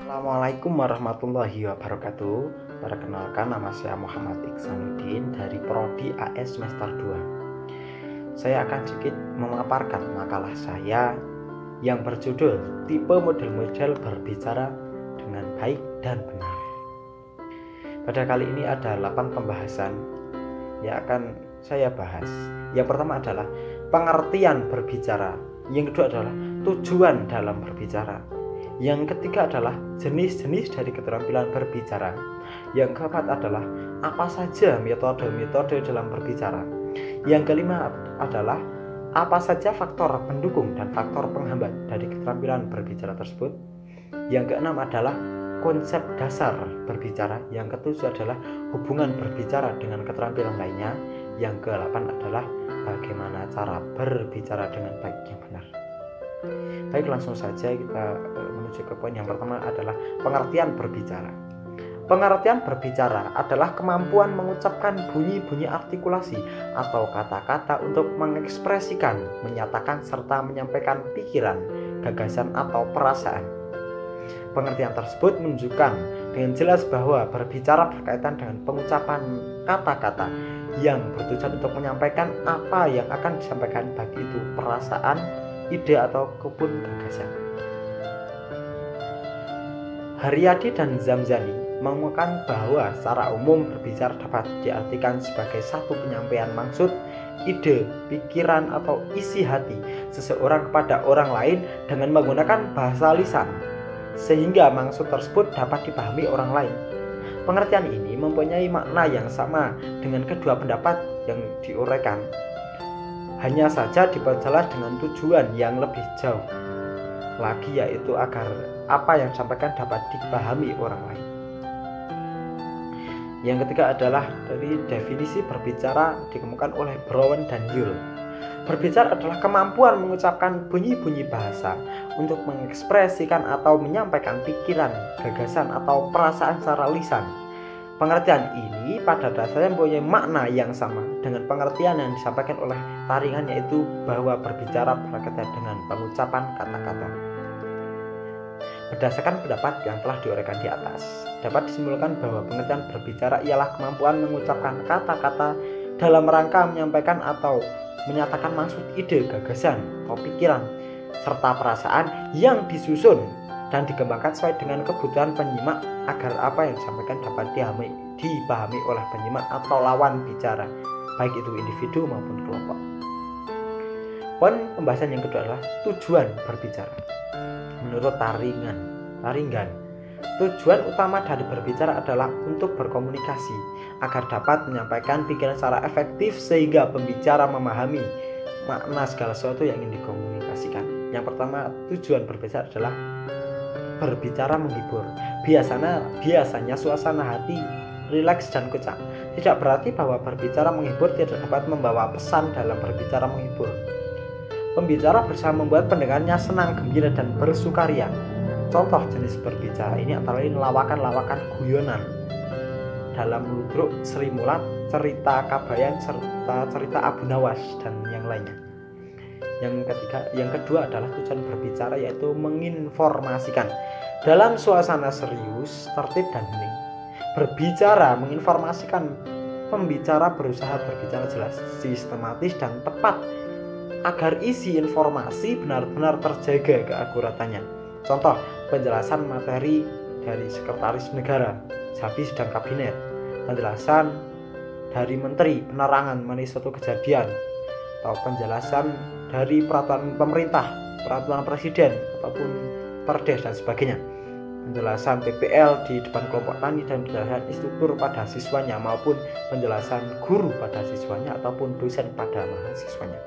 Assalamualaikum warahmatullahi wabarakatuh. Perkenalkan, nama saya Muhammad Iksanuddin dari Prodi AS semester 2. Saya akan sedikit memaparkan makalah saya yang berjudul Tipe Model-model Berbicara dengan Baik dan Benar. Pada kali ini ada 8 pembahasan yang akan saya bahas. Yang pertama adalah pengertian berbicara. Yang kedua adalah tujuan dalam berbicara. Yang ketiga adalah jenis-jenis dari keterampilan berbicara. Yang keempat adalah apa saja metode-metode dalam berbicara. Yang kelima adalah apa saja faktor pendukung dan faktor penghambat dari keterampilan berbicara tersebut. Yang keenam adalah konsep dasar berbicara. Yang ketujuh adalah hubungan berbicara dengan keterampilan lainnya. Yang ke-8 adalah bagaimana cara berbicara dengan baik yang benar. Baik, langsung saja kita menuju ke poin yang pertama adalah pengertian berbicara. Pengertian berbicara adalah kemampuan mengucapkan bunyi-bunyi artikulasi atau kata-kata untuk mengekspresikan, menyatakan, serta menyampaikan pikiran, gagasan, atau perasaan. Pengertian tersebut menunjukkan dengan jelas bahwa berbicara berkaitan dengan pengucapan kata-kata yang bertujuan untuk menyampaikan apa yang akan disampaikan, baik itu perasaan, ide, ataupun gagasan. Haryadi dan Zamzani mengemukakan bahwa secara umum berbicara dapat diartikan sebagai satu penyampaian maksud, ide, pikiran, atau isi hati seseorang kepada orang lain dengan menggunakan bahasa lisan, sehingga maksud tersebut dapat dipahami orang lain. Pengertian ini mempunyai makna yang sama dengan kedua pendapat yang diuraikan, hanya saja diperjelas dengan tujuan yang lebih jauh lagi, yaitu agar apa yang disampaikan dapat dipahami orang lain. Yang ketiga adalah dari definisi berbicara dikemukakan oleh Brown dan Yule. Berbicara adalah kemampuan mengucapkan bunyi-bunyi bahasa untuk mengekspresikan atau menyampaikan pikiran, gagasan, atau perasaan secara lisan. Pengertian ini pada dasarnya mempunyai makna yang sama dengan pengertian yang disampaikan oleh Taringan, yaitu bahwa berbicara berkaitan dengan pengucapan kata-kata. Berdasarkan pendapat yang telah diuraikan di atas, dapat disimpulkan bahwa pengertian berbicara ialah kemampuan mengucapkan kata-kata dalam rangka menyampaikan atau menyatakan maksud, ide, gagasan, atau pikiran, serta perasaan yang disusun dan dikembangkan sesuai dengan kebutuhan penyimak agar apa yang disampaikan dapat dipahami oleh penyimak atau lawan bicara, baik itu individu maupun kelompok. Poin pembahasan yang kedua adalah tujuan berbicara. Menurut Taringan, tujuan utama dari berbicara adalah untuk berkomunikasi agar dapat menyampaikan pikiran secara efektif sehingga pembicara memahami makna segala sesuatu yang ingin dikomunikasikan. Yang pertama, tujuan berbicara adalah berbicara menghibur. Biasanya suasana hati rileks dan kocak. Tidak berarti bahwa berbicara menghibur tidak dapat membawa pesan dalam berbicara menghibur. Pembicara berusaha membuat pendengarnya senang, gembira, dan bersukaria. Contoh jenis berbicara ini antara lain lawakan-lawakan guyonan dalam Ludruk, Sri Mulat, cerita Kabayan, serta cerita Abu Nawas, dan yang lainnya. Yang kedua adalah tujuan berbicara, yaitu menginformasikan. Dalam suasana serius, tertib, dan hening, berbicara menginformasikan. Pembicara berusaha berbicara jelas, sistematis, dan tepat agar isi informasi benar-benar terjaga keakuratannya. Contoh, penjelasan materi dari sekretaris negara, habis dan kabinet, penjelasan dari menteri penerangan mengenai suatu kejadian, atau penjelasan dari peraturan pemerintah, peraturan presiden, ataupun perdes dan sebagainya, penjelasan PPL di depan kelompok tani, dan penjelasan instruktur pada siswanya maupun penjelasan guru pada siswanya ataupun dosen pada mahasiswanya.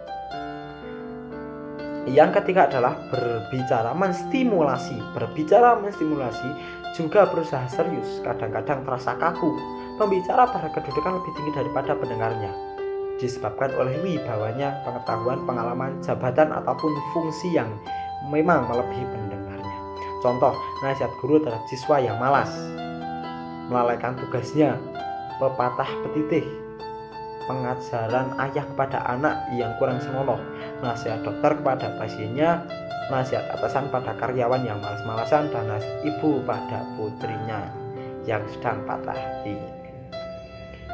Yang ketiga adalah berbicara menstimulasi. Berbicara menstimulasi juga berusaha serius, kadang-kadang terasa kaku. Pembicara pada kedudukan lebih tinggi daripada pendengarnya, disebabkan oleh wibawanya, pengetahuan, pengalaman, jabatan, ataupun fungsi yang memang melebihi pendengarnya. Contoh, nasihat guru terhadap siswa yang malas, melalaikan tugasnya, pepatah petitih, pengajaran ayah kepada anak yang kurang senonoh, nasihat dokter kepada pasiennya, nasihat atasan pada karyawan yang malas-malasan, dan nasihat ibu pada putrinya yang sedang patah hati.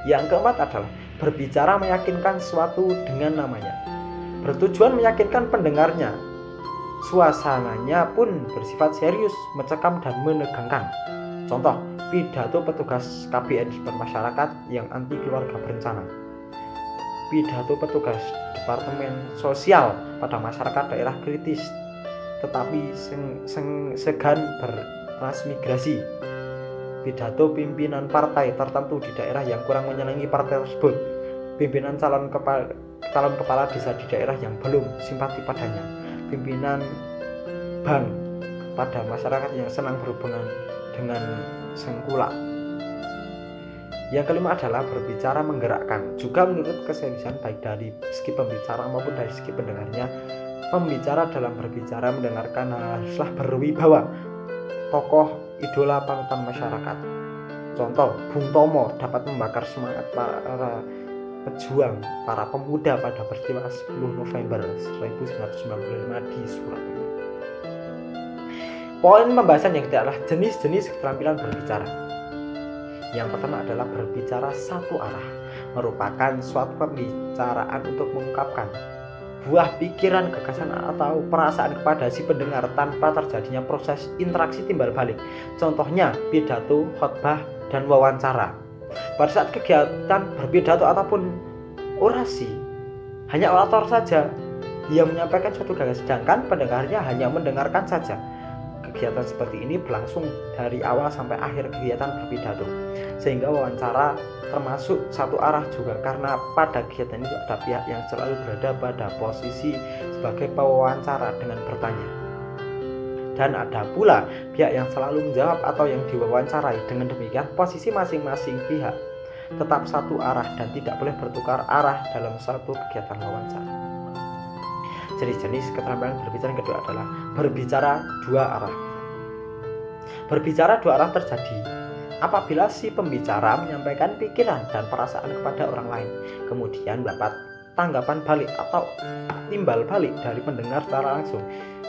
Yang keempat adalah berbicara meyakinkan sesuatu dengan namanya, bertujuan meyakinkan pendengarnya. Suasananya pun bersifat serius, mencekam dan menegangkan. Contoh, pidato petugas KBN di depan masyarakat yang anti keluarga berencana, pidato petugas Departemen Sosial pada masyarakat daerah kritis tetapi segan bertransmigrasi, pidato pimpinan partai tertentu di daerah yang kurang menyenangi partai tersebut, pimpinan calon kepala desa di daerah yang belum simpati padanya, pimpinan bank pada masyarakat yang senang berhubungan dengan sengkulak. Yang kelima adalah berbicara menggerakkan. Juga menurut keseriusan baik dari segi pembicara maupun dari segi pendengarnya, pembicara dalam berbicara mendengarkan haruslah berwibawa, tokoh idola panutan masyarakat. Contoh, Bung Tomo dapat membakar semangat para pejuang, para pemuda pada peristiwa 10 November 1995 di Surabaya. Poin pembahasan yang ketiga adalah jenis-jenis keterampilan berbicara. Yang pertama adalah berbicara satu arah, merupakan suatu pembicaraan untuk mengungkapkan buah pikiran, gagasan atau perasaan kepada si pendengar tanpa terjadinya proses interaksi timbal balik. Contohnya pidato, khotbah, dan wawancara. Pada saat kegiatan berpidato ataupun orasi, hanya orator saja yang menyampaikan suatu gagasan, sedangkan pendengarnya hanya mendengarkan saja. Kegiatan seperti ini berlangsung dari awal sampai akhir kegiatan berpidato, sehingga wawancara termasuk satu arah juga karena pada kegiatan itu ada pihak yang selalu berada pada posisi sebagai pewawancara dengan bertanya, dan ada pula pihak yang selalu menjawab atau yang diwawancarai. Dengan demikian posisi masing-masing pihak tetap satu arah dan tidak boleh bertukar arah dalam satu kegiatan wawancara. Jenis-jenis keterampilan berbicara yang kedua adalah berbicara dua arah. Berbicara dua arah terjadi apabila si pembicara menyampaikan pikiran dan perasaan kepada orang lain, kemudian mendapat tanggapan balik atau timbal balik dari pendengar secara langsung.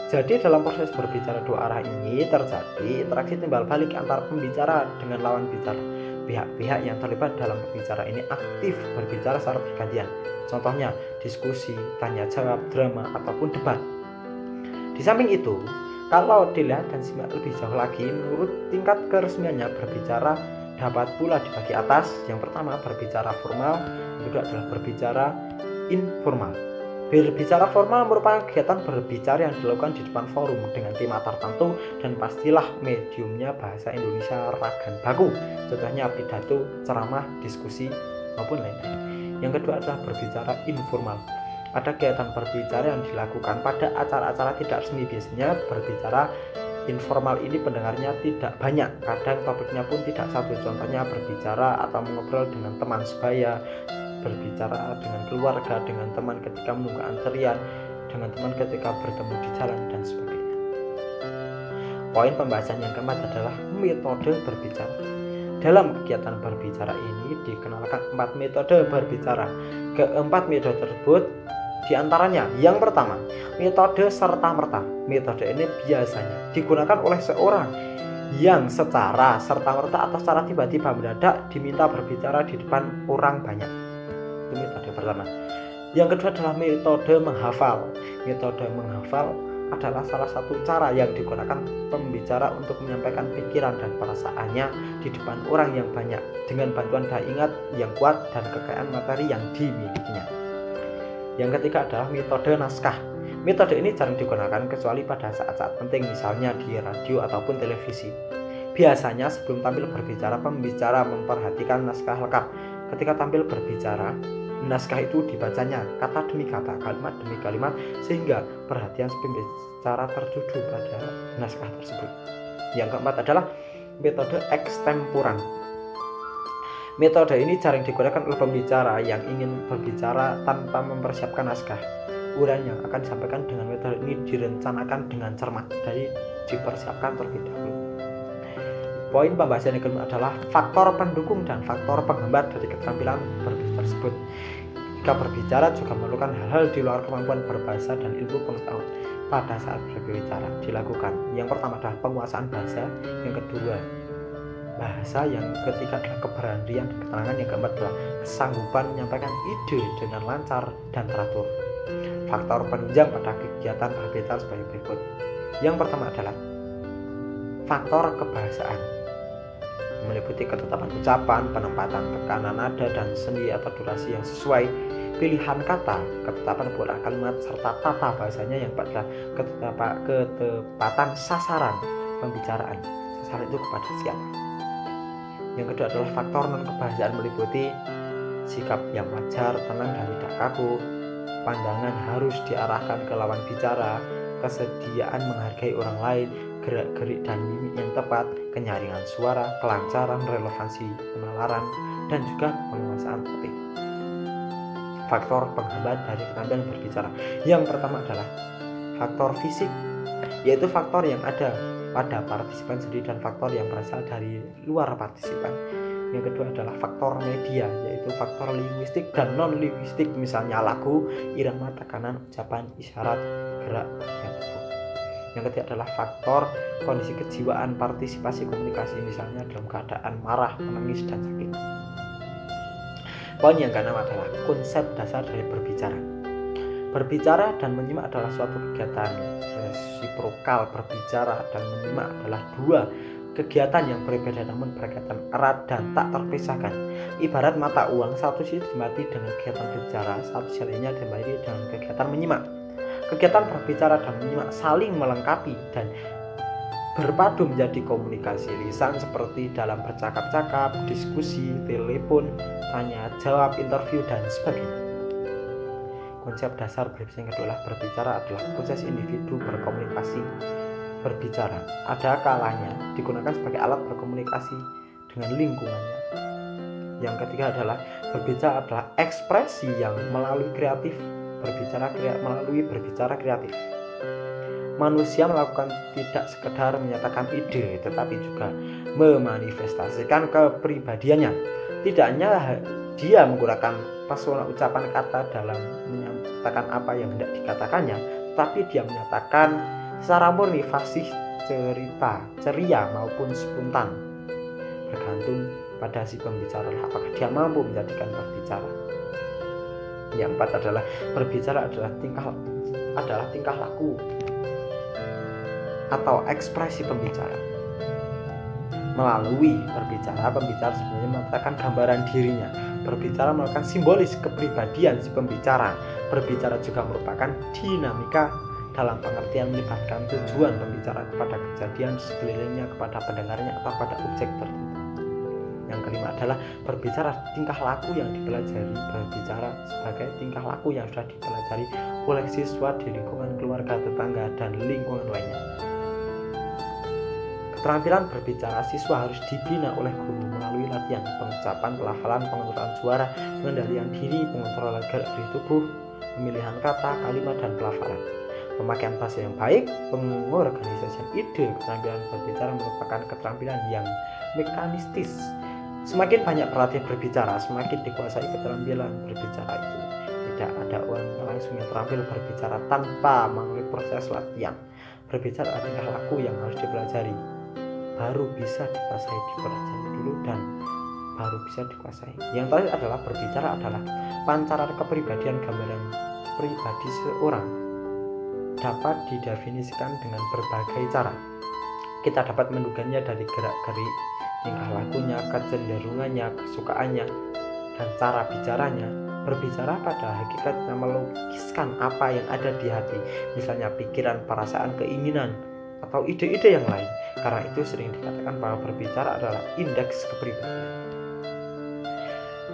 Jadi dalam proses berbicara dua arah ini terjadi interaksi timbal balik antara pembicara dengan lawan bicara. Pihak-pihak yang terlibat dalam pembicara ini aktif berbicara secara bergantian. Contohnya diskusi, tanya jawab, drama, ataupun debat. Di samping itu, kalau dilihat dan simak lebih jauh lagi, menurut tingkat keresmiannya berbicara dapat pula dibagi atas. Yang pertama berbicara formal, yang kedua adalah berbicara informal. Berbicara formal merupakan kegiatan berbicara yang dilakukan di depan forum dengan tema tertentu dan pastilah mediumnya bahasa Indonesia ragan baku. Contohnya pidato, ceramah, diskusi, maupun lain-lain. Yang kedua adalah berbicara informal. Ada kegiatan berbicara yang dilakukan pada acara-acara tidak resmi. Biasanya berbicara informal ini pendengarnya tidak banyak, kadang topiknya pun tidak satu. Contohnya berbicara atau mengobrol dengan teman sebaya, berbicara dengan keluarga, dengan teman ketika menunggu antrian, dengan teman ketika bertemu di jalan, dan sebagainya. Poin pembahasan yang keempat adalah metode berbicara. Dalam kegiatan berbicara ini dikenalkan 4 metode berbicara. Keempat metode tersebut diantaranya yang pertama, metode serta-merta. Metode ini biasanya digunakan oleh seorang yang secara serta-merta atau secara tiba-tiba mendadak diminta berbicara di depan orang banyak. Itu metode pertama. Yang kedua adalah metode menghafal. Metode menghafal adalah salah satu cara yang digunakan pembicara untuk menyampaikan pikiran dan perasaannya di depan orang yang banyak dengan bantuan daya ingat yang kuat dan kekayaan materi yang dimilikinya. Yang ketiga adalah metode naskah. Metode ini jarang digunakan kecuali pada saat-saat penting, misalnya di radio ataupun televisi. Biasanya sebelum tampil berbicara, pembicara memperhatikan naskah lengkap. Ketika tampil berbicara, naskah itu dibacanya kata demi kata, kalimat demi kalimat, sehingga perhatian pembicara tertuju pada naskah tersebut. Yang keempat adalah metode ekstemporan. Metode ini jarang digunakan oleh pembicara yang ingin berbicara tanpa mempersiapkan naskah. Uraian yang akan disampaikan dengan metode ini direncanakan dengan cermat, jadi dipersiapkan terlebih dahulu. Poin pembahasan yang kedua adalah faktor pendukung dan faktor penghambat dari keterampilan berbicara tersebut. Jika berbicara juga memerlukan hal-hal di luar kemampuan berbahasa dan ilmu pengetahuan pada saat berbicara dilakukan. Yang pertama adalah penguasaan bahasa, yang kedua bahasa, yang ketiga adalah keberanian dan keterangan, yang keempat adalah kesanggupan menyampaikan ide dengan lancar dan teratur. Faktor penunjang pada kegiatan berbicara sebagai berikut. Yang pertama adalah faktor kebahasaan, meliputi ketetapan ucapan, penempatan tekanan nada dan sendi atau durasi yang sesuai, pilihan kata, ketetapan penggunaan kalimat, serta tata bahasanya. Yang adalah ketepatan sasaran pembicaraan. Sasaran itu kepada siapa? Yang kedua adalah faktor non kebahasaan, meliputi sikap yang wajar, tenang dan tidak kaku, pandangan harus diarahkan ke lawan bicara, kesediaan menghargai orang lain, gerak-gerik dan mimik yang tepat, kenyaringan suara, kelancaran, relevansi penalaran, dan juga penguasaan topik. Faktor penghambat dari keterampilan berbicara. Yang pertama adalah faktor fisik, yaitu faktor yang ada pada partisipan sendiri dan faktor yang berasal dari luar partisipan. Yang kedua adalah faktor media, yaitu faktor linguistik dan non-linguistik, misalnya lagu, irama, tekanan, ucapan, isyarat, gerak bagian tubuh. Yang ketiga adalah faktor kondisi kejiwaan, partisipasi komunikasi, misalnya dalam keadaan marah, menangis, dan sakit. Poin yang keenam adalah konsep dasar dari berbicara. Berbicara dan menyimak adalah suatu kegiatan resiprokal. Berbicara dan menyimak adalah dua kegiatan yang berbeda namun berkaitan erat dan tak terpisahkan. Ibarat mata uang, satu sisi dinikmati dengan kegiatan berbicara, satu sisi lainnya dinikmati dengan kegiatan menyimak. Kegiatan berbicara dan menyimak saling melengkapi dan berpadu menjadi komunikasi lisan seperti dalam bercakap-cakap, diskusi, telepon, tanya jawab, interview, dan sebagainya. Konsep dasar berbicara yang kedua adalah berbicara adalah proses individu berkomunikasi. Berbicara ada kalanya digunakan sebagai alat berkomunikasi dengan lingkungannya. Yang ketiga adalah berbicara adalah ekspresi yang melalui kreatif. Melalui berbicara kreatif, manusia melakukan tidak sekedar menyatakan ide, tetapi juga memanifestasikan kepribadiannya. Tidak hanya dia menggunakan pesona ucapan kata dalam menyatakan apa yang hendak dikatakannya, tetapi dia menyatakan secara murni, fasih, cerita, ceria maupun spontan, bergantung pada si pembicara apakah dia mampu menjadikan berbicara. Yang empat adalah berbicara adalah tingkah laku atau ekspresi pembicara. Melalui berbicara, pembicara sebenarnya mengatakan gambaran dirinya. Berbicara merupakan simbolis kepribadian si pembicara. Berbicara juga merupakan dinamika dalam pengertian melibatkan tujuan pembicara kepada kejadian sekelilingnya, kepada pendengarnya, atau pada objek tertentu. Yang kelima adalah berbicara tingkah laku yang dipelajari. Berbicara sebagai tingkah laku yang sudah dipelajari oleh siswa di lingkungan keluarga, tetangga, dan lingkungan lainnya. Keterampilan berbicara siswa harus dibina oleh guru melalui latihan pengucapan, pelafalan, penguturan suara, pengendalian diri, pengontrolan gerak-gerik tubuh, pemilihan kata, kalimat, dan pelafalan. Pemakaian bahasa yang baik, pengorganisasian ide. Keterampilan berbicara merupakan keterampilan yang mekanistis. Semakin banyak pelatih berbicara, semakin dikuasai keterampilan berbicara itu. Tidak ada orang langsung yang terampil berbicara tanpa melalui proses latihan. Berbicara adalah tingkah laku yang harus dipelajari, baru bisa dikuasai, dipelajari dulu dan baru bisa dikuasai. Yang terakhir adalah berbicara adalah pancaran kepribadian. Gambaran pribadi seorang dapat didefinisikan dengan berbagai cara. Kita dapat menduganya dari gerak-gerik, tingkah lakunya, kecenderungannya, kesukaannya, dan cara bicaranya. Berbicara pada hakikatnya melukiskan apa yang ada di hati, misalnya pikiran, perasaan, keinginan, atau ide-ide yang lain. Karena itu sering dikatakan bahwa berbicara adalah indeks kepribadian.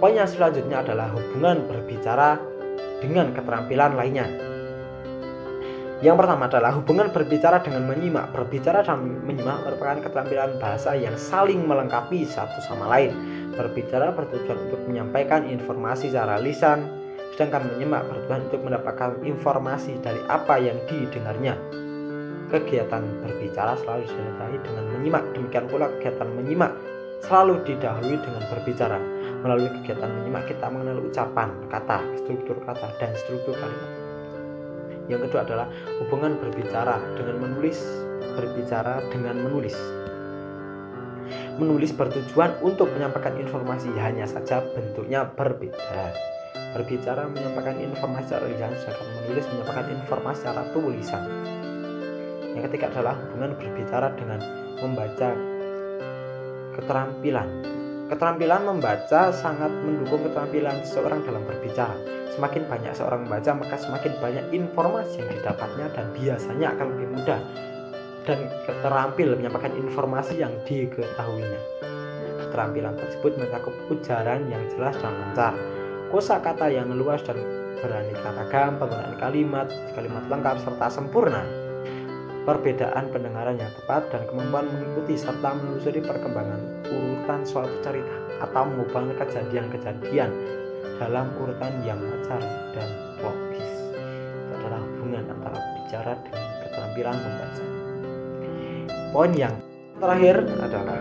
Poin yang selanjutnya adalah hubungan berbicara dengan keterampilan lainnya. Yang pertama adalah hubungan berbicara dengan menyimak. Berbicara dan menyimak merupakan keterampilan bahasa yang saling melengkapi satu sama lain. Berbicara bertujuan untuk menyampaikan informasi secara lisan, sedangkan menyimak bertujuan untuk mendapatkan informasi dari apa yang didengarnya. Kegiatan berbicara selalu disertai dengan menyimak. Demikian pula kegiatan menyimak selalu didahului dengan berbicara. Melalui kegiatan menyimak kita mengenal ucapan, kata, struktur kata, dan struktur kalimat. Yang kedua adalah hubungan berbicara dengan menulis. Berbicara dengan menulis. Menulis bertujuan untuk menyampaikan informasi, hanya saja bentuknya berbeda. Berbicara menyampaikan informasi secara lisan, sedangkan menulis menyampaikan informasi secara tulisan. Yang ketiga adalah hubungan berbicara dengan membaca. Keterampilan. Keterampilan membaca sangat mendukung keterampilan seseorang dalam berbicara. Semakin banyak seorang membaca, maka semakin banyak informasi yang didapatnya dan biasanya akan lebih mudah dan terampil menyampaikan informasi yang diketahuinya. Keterampilan tersebut mencakup ujaran yang jelas dan lancar, kosakata yang luas dan beraneka ragam, penggunaan kalimat lengkap serta sempurna, perbedaan pendengaran yang tepat, dan kemampuan mengikuti serta menelusuri perkembangan urutan suatu cerita atau mengubah kejadian-kejadian dalam urutan yang wajar dan logis. Itu adalah hubungan antara bicara dengan keterampilan membaca. Poin yang terakhir adalah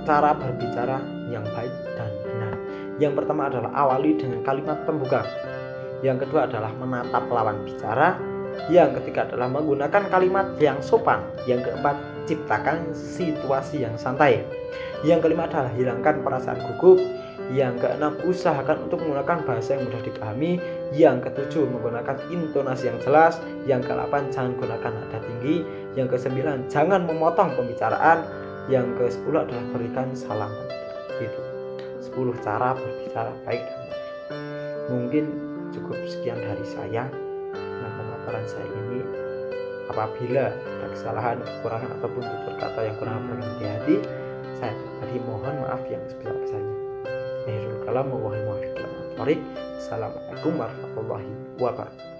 cara berbicara yang baik dan benar. Yang pertama adalah awali dengan kalimat pembuka. Yang kedua adalah menatap lawan bicara. Yang ketiga adalah menggunakan kalimat yang sopan. Yang keempat, ciptakan situasi yang santai. Yang kelima adalah hilangkan perasaan gugup. Yang keenam, usahakan untuk menggunakan bahasa yang mudah dipahami. Yang ketujuh, menggunakan intonasi yang jelas. Yang kedelapan, jangan gunakan nada tinggi. Yang kesembilan, jangan memotong pembicaraan. Yang ke-10 adalah berikan salam. Itu 10 cara berbicara baik dan benar. Mungkin cukup sekian dari saya. Nah, pemaparan saya ini, apabila ada kesalahan, kekurangan ataupun tutur kata yang kurang berhati-hati, saya tadi mohon maaf yang sebesar-besarnya. Assalamualaikum warahmatullahi wabarakatuh.